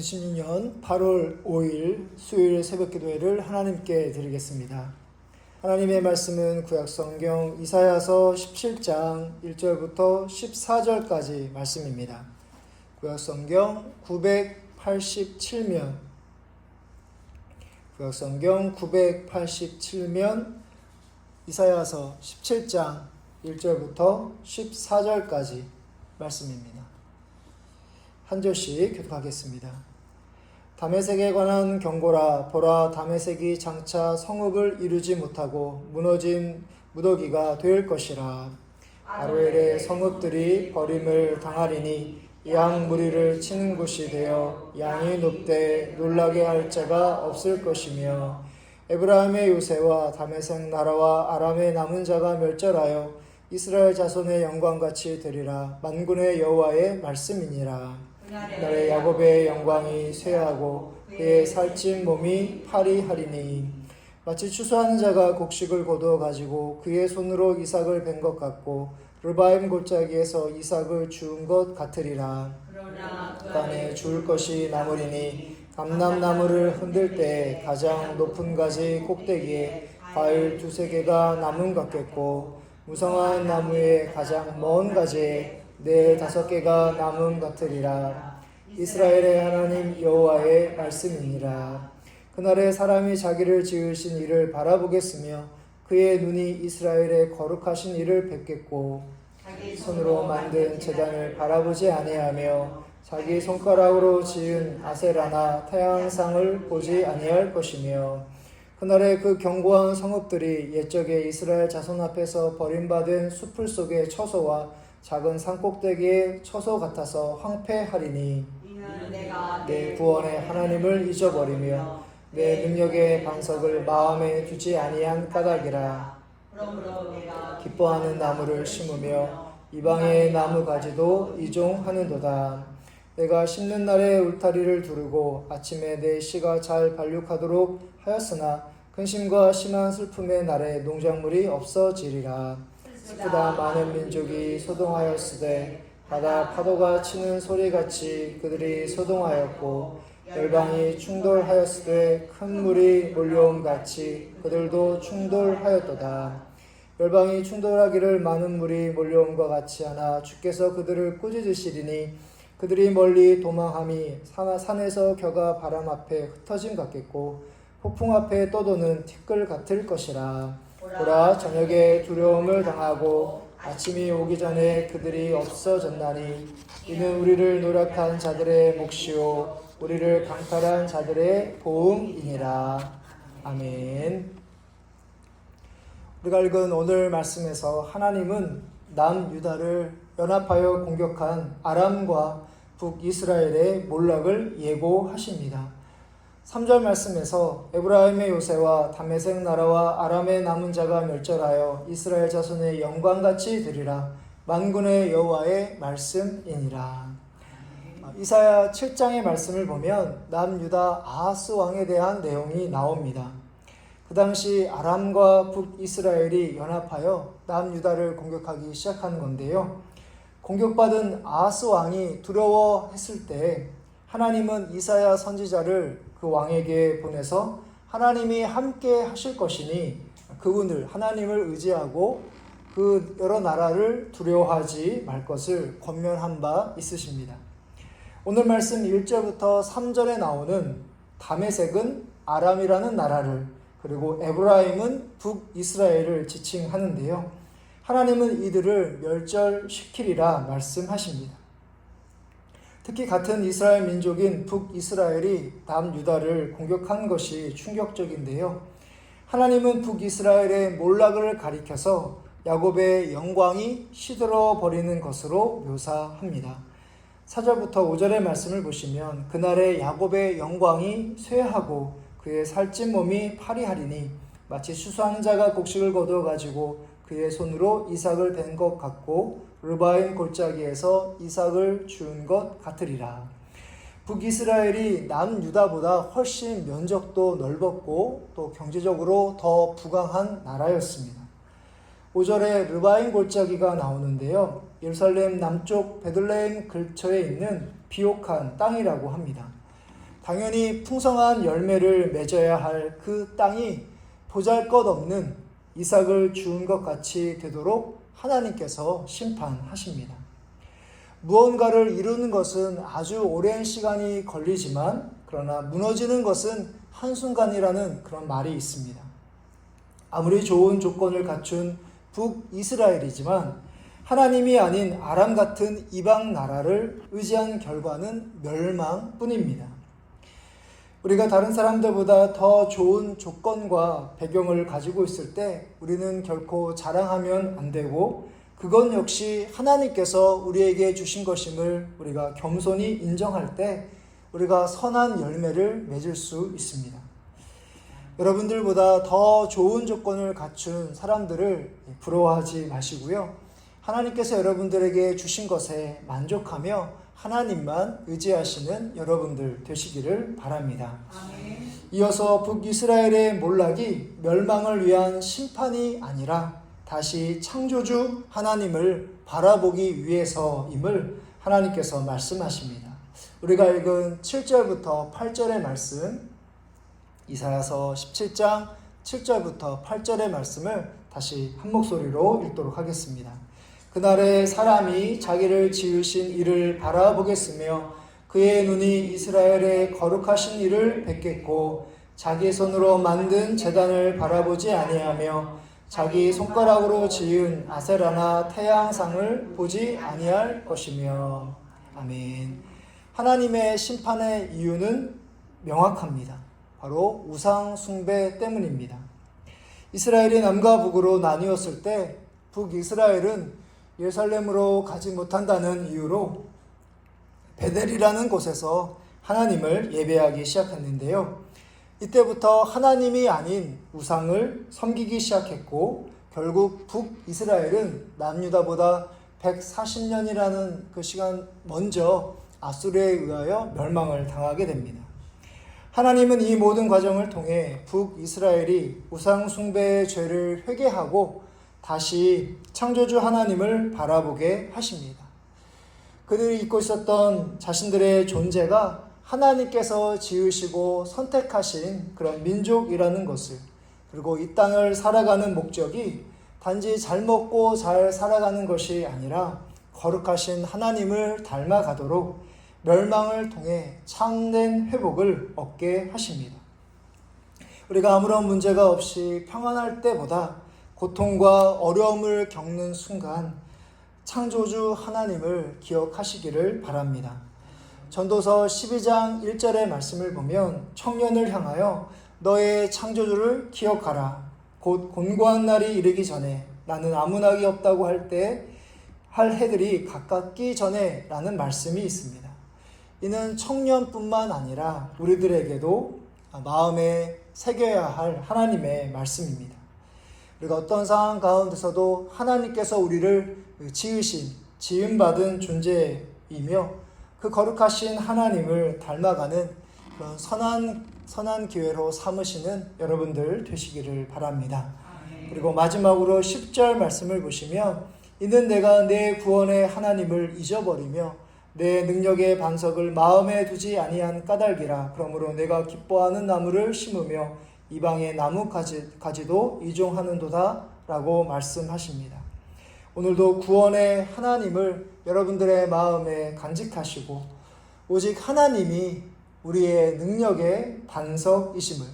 2016년 8월 5일 수요일 새벽기도회를 하나님께 드리겠습니다. 하나님의 말씀은 구약성경 이사야서 17장 1절부터 14절까지 말씀입니다. 구약성경 987면 이사야서 17장 1절부터 14절까지 말씀입니다. 한 절씩 교독하겠습니다. 다메섹에 관한 경고라. 보라, 다메섹이 장차 성읍을 이루지 못하고 무너진 무더기가 될 것이라. 아로엘의 성읍들이 버림을 당하리니 양 무리를 치는 곳이 되어 양이 눕되 놀라게 할 자가 없을 것이며, 에브라임의 요새와 다메섹 나라와 아람의 남은 자가 멸절하여 이스라엘 자손의 영광같이 되리라. 만군의 여호와의 말씀이니라. 그날에 야곱의 영광이 쇠하고 그의 살찐 몸이 파리하리니, 마치 추수하는 자가 곡식을 거두어 가지고 그의 손으로 이삭을 벤 것 같고 르바임 골짜기에서 이삭을 주운 것 같으리라. 그러나 그 안에 주울 것이 남으리니, 감람나무를 흔들 때 가장 높은 가지 꼭대기에 과일 2-3개가 남은 것 같겠고, 무성한 나무의 가장 먼 가지에 4-5개가 남은 같으리라. 이스라엘의 하나님 여호와의 말씀이니라. 그날에 사람이 자기를 지으신 이를 바라보겠으며 그의 눈이 이스라엘의 거룩하신 이를 뵙겠고, 자기 손으로 만든 제단을 바라보지 아니하며 자기 손가락으로 지은 아세라나 태양상을 보지 아니할 것이며, 그날에 그 견고한 성읍들이 옛적에 이스라엘 자손 앞에서 버림받은 수풀 속의 처소와 작은 산꼭대기의 처소 같아서 황폐하리니, 내 구원의 하나님을 잊어버리며 내 능력의 반석을 마음에 두지 아니한 까닭이라. 기뻐하는 나무를 심으며 이방의 나무 가지도 이종하는도다. 내가 심는 날에 울타리를 두르고 아침에 내 씨가 잘 발육하도록 하였으나 근심과 심한 슬픔의 날에 농작물이 없어지리라. 슬프다 많은 민족이 소동하였으되 바다 파도가 치는 소리같이 그들이 소동하였고, 열방이 충돌하였으되 큰 물이 몰려옴같이 그들도 충돌하였도다. 열방이 충돌하기를 많은 물이 몰려옴과 같이 하나 주께서 그들을 꾸짖으시리니, 그들이 멀리 도망함이 산에서 겨가 바람 앞에 흩어짐 같겠고 폭풍 앞에 떠도는 티끌 같을 것이라. 보라, 저녁에 두려움을 당하고 아침이 오기 전에 그들이 없어졌나니, 이는 우리를 노력한 자들의 몫이요 우리를 강탈한 자들의 보응이니라. 아멘. 우리가 읽은 오늘 말씀에서 하나님은 남유다를 연합하여 공격한 아람과 북이스라엘의 몰락을 예고하십니다. 3절 말씀에서 에브라임의 요새와 다메섹 나라와 아람의 남은 자가 멸절하여 이스라엘 자손의 영광같이 되리라. 만군의 여호와의 말씀이니라. 이사야 7장의 말씀을 보면 남유다 아하스 왕에 대한 내용이 나옵니다. 그 당시 아람과 북이스라엘이 연합하여 남유다를 공격하기 시작한 건데요. 공격받은 아하스 왕이 두려워했을 때 하나님은 이사야 선지자를 그 왕에게 보내서 하나님이 함께 하실 것이니 그분을, 하나님을 의지하고 그 여러 나라를 두려워하지 말 것을 권면한 바 있으십니다. 오늘 말씀 1절부터 3절에 나오는 다메섹은 아람이라는 나라를, 그리고 에브라임은 북이스라엘을 지칭하는데요. 하나님은 이들을 멸절시키리라 말씀하십니다. 특히 같은 이스라엘 민족인 북이스라엘이 남유다를 공격한 것이 충격적인데요. 하나님은 북이스라엘의 몰락을 가리켜서 야곱의 영광이 시들어 버리는 것으로 묘사합니다. 4절부터 5절의 말씀을 보시면, 그날에 야곱의 영광이 쇠하고 그의 살찐 몸이 파리하리니, 마치 추수하는 자가 곡식을 거두어 가지고 그의 손으로 이삭을 벤 것 같고 르바임 골짜기에서 이삭을 주운 것 같으리라. 북이스라엘이 남유다보다 훨씬 면적도 넓었고 또 경제적으로 더 부강한 나라였습니다. 5절에 르바임 골짜기가 나오는데요. 예루살렘 남쪽 베들레헴 근처에 있는 비옥한 땅이라고 합니다. 당연히 풍성한 열매를 맺어야 할 그 땅이 보잘것없는 이삭을 주운 것 같이 되도록 하나님께서 심판하십니다. 무언가를 이루는 것은 아주 오랜 시간이 걸리지만 그러나 무너지는 것은 한순간이라는 그런 말이 있습니다. 아무리 좋은 조건을 갖춘 북이스라엘이지만 하나님이 아닌 아람 같은 이방 나라를 의지한 결과는 멸망뿐입니다. 우리가 다른 사람들보다 더 좋은 조건과 배경을 가지고 있을 때 우리는 결코 자랑하면 안 되고 그건 역시 하나님께서 우리에게 주신 것임을 우리가 겸손히 인정할 때 우리가 선한 열매를 맺을 수 있습니다. 여러분들보다 더 좋은 조건을 갖춘 사람들을 부러워하지 마시고요. 하나님께서 여러분들에게 주신 것에 만족하며 하나님만 의지하시는 여러분들 되시기를 바랍니다. 아멘. 이어서 북이스라엘의 몰락이 멸망을 위한 심판이 아니라 다시 창조주 하나님을 바라보기 위해서임을 하나님께서 말씀하십니다. 우리가 읽은 7절부터 8절의 말씀, 이사야서 17장 7절부터 8절의 말씀을 다시 한 목소리로 읽도록 하겠습니다. 그날에 사람이 자기를 지으신 이를 바라보겠으며 그의 눈이 이스라엘의 거룩하신 이를 뵙겠고 자기 손으로 만든 제단을 바라보지 아니하며 자기 손가락으로 지은 아세라나 태양상을 보지 아니할 것이며. 아멘. 하나님의 심판의 이유는 명확합니다. 바로 우상 숭배 때문입니다. 이스라엘이 남과 북으로 나뉘었을 때 북이스라엘은 예루살렘으로 가지 못한다는 이유로 베델이라는 곳에서 하나님을 예배하기 시작했는데요. 이때부터 하나님이 아닌 우상을 섬기기 시작했고 결국 북이스라엘은 남유다보다 140년이라는 그 시간 먼저 아수르에 의하여 멸망을 당하게 됩니다. 하나님은 이 모든 과정을 통해 북이스라엘이 우상 숭배의 죄를 회개하고 다시 창조주 하나님을 바라보게 하십니다. 그들이 잊고 있었던 자신들의 존재가 하나님께서 지으시고 선택하신 그런 민족이라는 것을, 그리고 이 땅을 살아가는 목적이 단지 잘 먹고 잘 살아가는 것이 아니라 거룩하신 하나님을 닮아가도록 멸망을 통해 참된 회복을 얻게 하십니다. 우리가 아무런 문제가 없이 평안할 때보다 고통과 어려움을 겪는 순간 창조주 하나님을 기억하시기를 바랍니다. 전도서 12장 1절의 말씀을 보면 청년을 향하여 너의 창조주를 기억하라. 곧 곤고한 날이 이르기 전에 나는 아무 낙이 없다고 할 때 할 해들이 가깝기 전에 라는 말씀이 있습니다. 이는 청년뿐만 아니라 우리들에게도 마음에 새겨야 할 하나님의 말씀입니다. 우리가 어떤 상황 가운데서도 하나님께서 우리를 지으신, 지음받은 존재이며 그 거룩하신 하나님을 닮아가는 그런 선한 기회로 삼으시는 여러분들 되시기를 바랍니다. 그리고 마지막으로 10절 말씀을 보시면 이는 내가 내 구원의 하나님을 잊어버리며 내 능력의 반석을 마음에 두지 아니한 까닭이라. 그러므로 내가 기뻐하는 나무를 심으며 이방의 나무가지도 이종하는도다 라고 말씀하십니다. 오늘도 구원의 하나님을 여러분들의 마음에 간직하시고 오직 하나님이 우리의 능력의 반석이심을,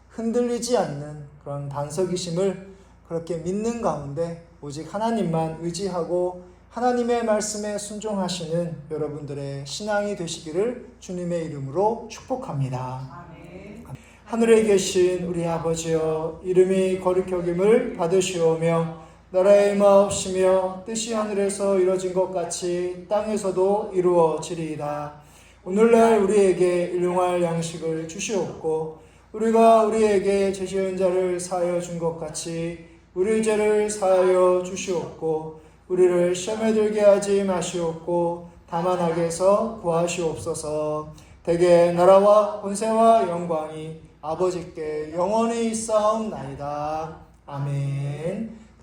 흔들리지 않는 그런 반석이심을 그렇게 믿는 가운데 오직 하나님만 의지하고 하나님의 말씀에 순종하시는 여러분들의 신앙이 되시기를 주님의 이름으로 축복합니다. 아멘. 하늘에 계신 우리 아버지여, 이름이 거룩히 여김을 받으시오며 나라의 마옵시며 뜻이 하늘에서 이루어진 것 같이 땅에서도 이루어지리이다. 오늘날 우리에게 일용할 양식을 주시옵고 우리가 우리에게 죄 지은 자를 사하여 준 것 같이 우리 죄를 사하여 주시옵고 우리를 시험에 들게 하지 마시옵고 다만 악에서 구하시옵소서. 대개 나라와 권세와 영광이 아버지께 영원히 있사옵나이다. 아멘.